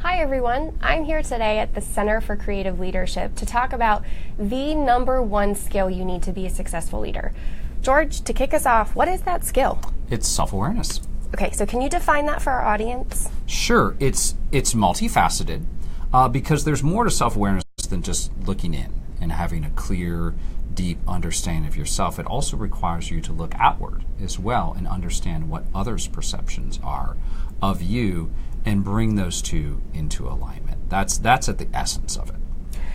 Hi everyone, I'm here today at the Center for Creative Leadership to talk about the number one skill you need to be a successful leader. George, to kick us off, what is that skill? It's self-awareness. Okay, so can you define that for our audience? Sure, it's multifaceted because there's more to self-awareness than just looking in and having a clear, deep understanding of yourself. It also requires you to look outward as well and understand what others' perceptions are of you and bring those two into alignment. That's at the essence of it.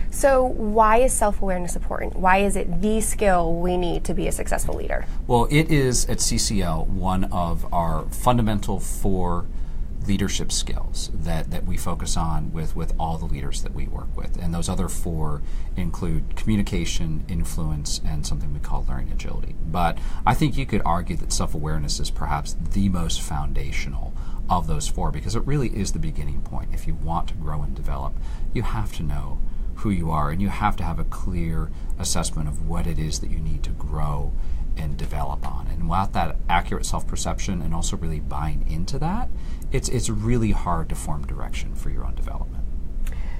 So why is self-awareness important? Why is it the skill we need to be a successful leader? Well, it is at CCL one of our fundamental 4 leadership skills that we focus on with all the leaders that we work with. And those other 4 include communication, influence, and something we call learning agility. But I think you could argue that self-awareness is perhaps the most foundational of those 4 because it really is the beginning point. If you want to grow and develop, you have to know who you are and you have to have a clear assessment of what it is that you need to grow and develop on. And without that accurate self-perception and also really buying into that, it's really hard to form direction for your own development.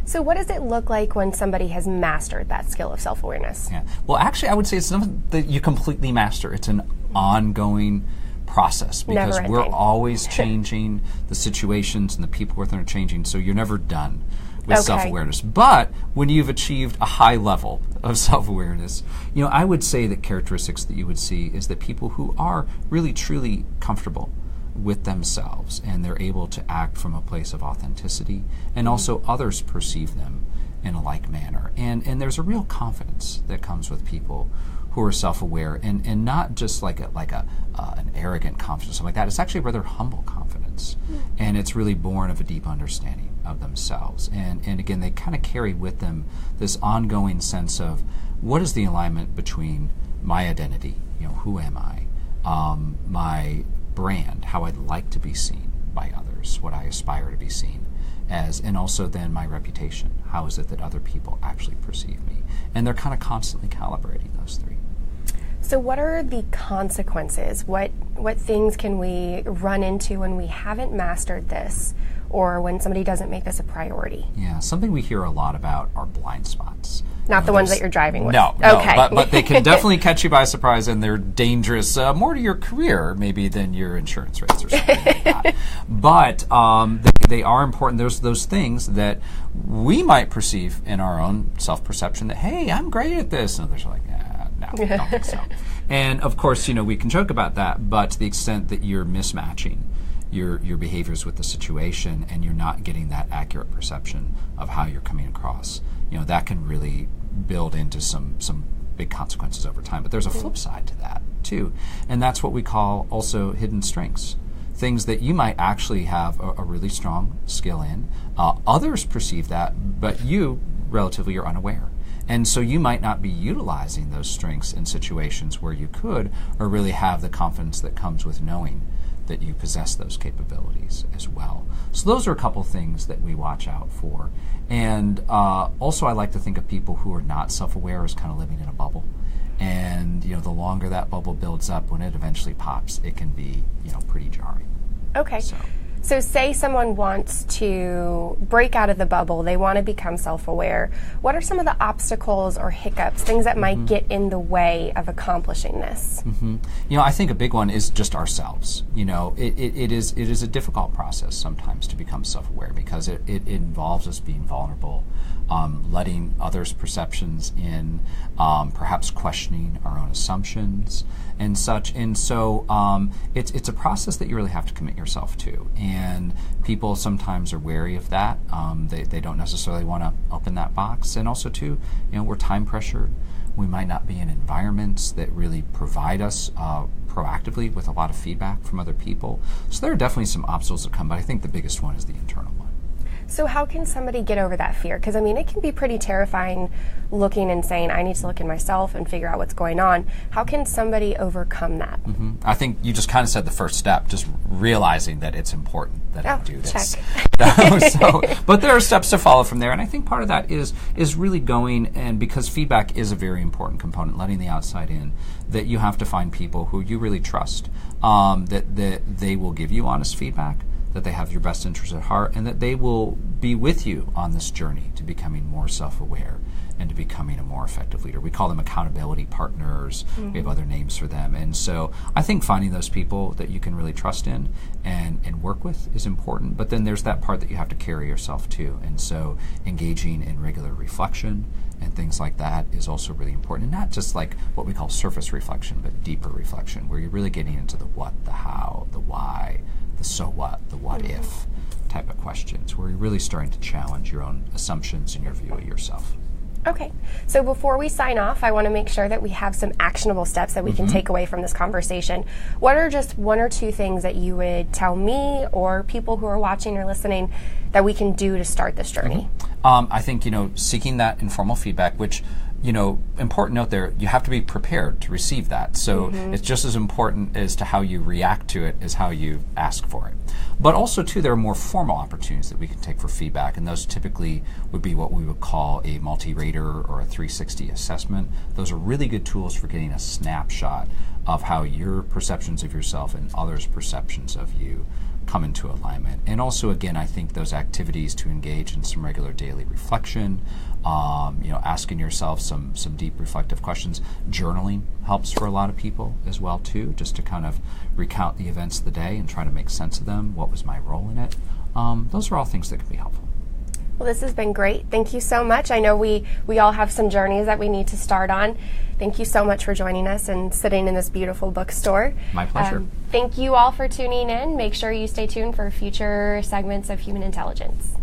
So what does it look like when somebody has mastered that skill of self-awareness? Yeah. Well, actually, I would say it's something that you completely master. It's an ongoing process because we're always changing. The situations and the people within are changing, so you're never done with self-awareness. But when you've achieved a high level of self-awareness, I would say that characteristics that you would see is that people who are really truly comfortable with themselves and they're able to act from a place of authenticity and also others perceive them in a like manner. And there's a real confidence that comes with people who are self-aware and not just like an arrogant confidence, something like that. It's actually a rather humble confidence. And it's really born of a deep understanding of themselves. And again, they kind of carry with them this ongoing sense of what is the alignment between my identity, who am I, my brand, how I'd like to be seen by others, what I aspire to be seen as, and also then my reputation. How is it that other people actually perceive me? And they're kind of constantly calibrating those 3. So what are the consequences? What things can we run into when we haven't mastered this or when somebody doesn't make this a priority? Yeah, something we hear a lot about are blind spots. Not the ones that you're driving with. No, okay. but they can definitely catch you by surprise, and they're dangerous more to your career maybe than your insurance rates or something like that. But they are important. There's those things that we might perceive in our own self-perception that, hey, I'm great at this. And others are like, no, I don't think so. And of course, we can joke about that, but to the extent that you're mismatching your behaviors with the situation and you're not getting that accurate perception of how you're coming across, that can really build into some big consequences over time. But there's a flip side to that too, and that's what we call also hidden strengths. Things that you might actually have a really strong skill in. Others perceive that, but you relatively are unaware. And so you might not be utilizing those strengths in situations where you could, or really have the confidence that comes with knowing that you possess those capabilities as well. So those are a couple things that we watch out for. And also I like to think of people who are not self-aware as kind of living in a bubble. And the longer that bubble builds up, when it eventually pops, it can be pretty jarring. Okay. So say someone wants to break out of the bubble, they want to become self-aware. What are some of the obstacles or hiccups, things that might get in the way of accomplishing this? I think a big one is just ourselves. It is a difficult process sometimes to become self-aware because it involves us being vulnerable, letting others' perceptions in, perhaps questioning our own assumptions and such. And so it's a process that you really have to commit yourself to. And people sometimes are wary of that. They don't necessarily want to open that box. And also too, we're time pressured. We might not be in environments that really provide us proactively with a lot of feedback from other people. So there are definitely some obstacles that come, but I think the biggest one is the internal one. So how can somebody get over that fear? Because it can be pretty terrifying looking and saying, I need to look in myself and figure out what's going on. How can somebody overcome that? I think you just kind of said the first step, just realizing that it's important that I do this. But there are steps to follow from there, and I think part of that is really going, and because feedback is a very important component, letting the outside in, that you have to find people who you really trust, that they will give you honest feedback, that they have your best interest at heart, and that they will be with you on this journey to becoming more self-aware and to becoming a more effective leader. We call them accountability partners. We have other names for them. And so I think finding those people that you can really trust in and work with is important. But then there's that part that you have to carry yourself too. And so engaging in regular reflection and things like that is also really important. And not just like what we call surface reflection, but deeper reflection, where you're really getting into the what, the how, the why, the so what, the what if type of questions, where you're really starting to challenge your own assumptions and your view of yourself. Okay, so before we sign off, I want to make sure that we have some actionable steps that we can take away from this conversation. What are just one or two things that you would tell me or people who are watching or listening that we can do to start this journey? I think, seeking that informal feedback, which, important note there, you have to be prepared to receive that. So it's just as important as to how you react to it as how you ask for it. But also, too, there are more formal opportunities that we can take for feedback, and those typically would be what we would call a multi-rater or a 360 assessment. Those are really good tools for getting a snapshot of how your perceptions of yourself and others' perceptions of you come into alignment. And also, again, I think those activities to engage in some regular daily reflection, asking yourself some deep reflective questions. Journaling helps for a lot of people as well too, just to kind of recount the events of the day and try to make sense of them. What was my role in it? Those are all things that can be helpful. Well, this has been great. Thank you so much. I know we all have some journeys that we need to start on. Thank you so much for joining us and sitting in this beautiful bookstore. My pleasure. Thank you all for tuning in. Make sure you stay tuned for future segments of Human Intelligence.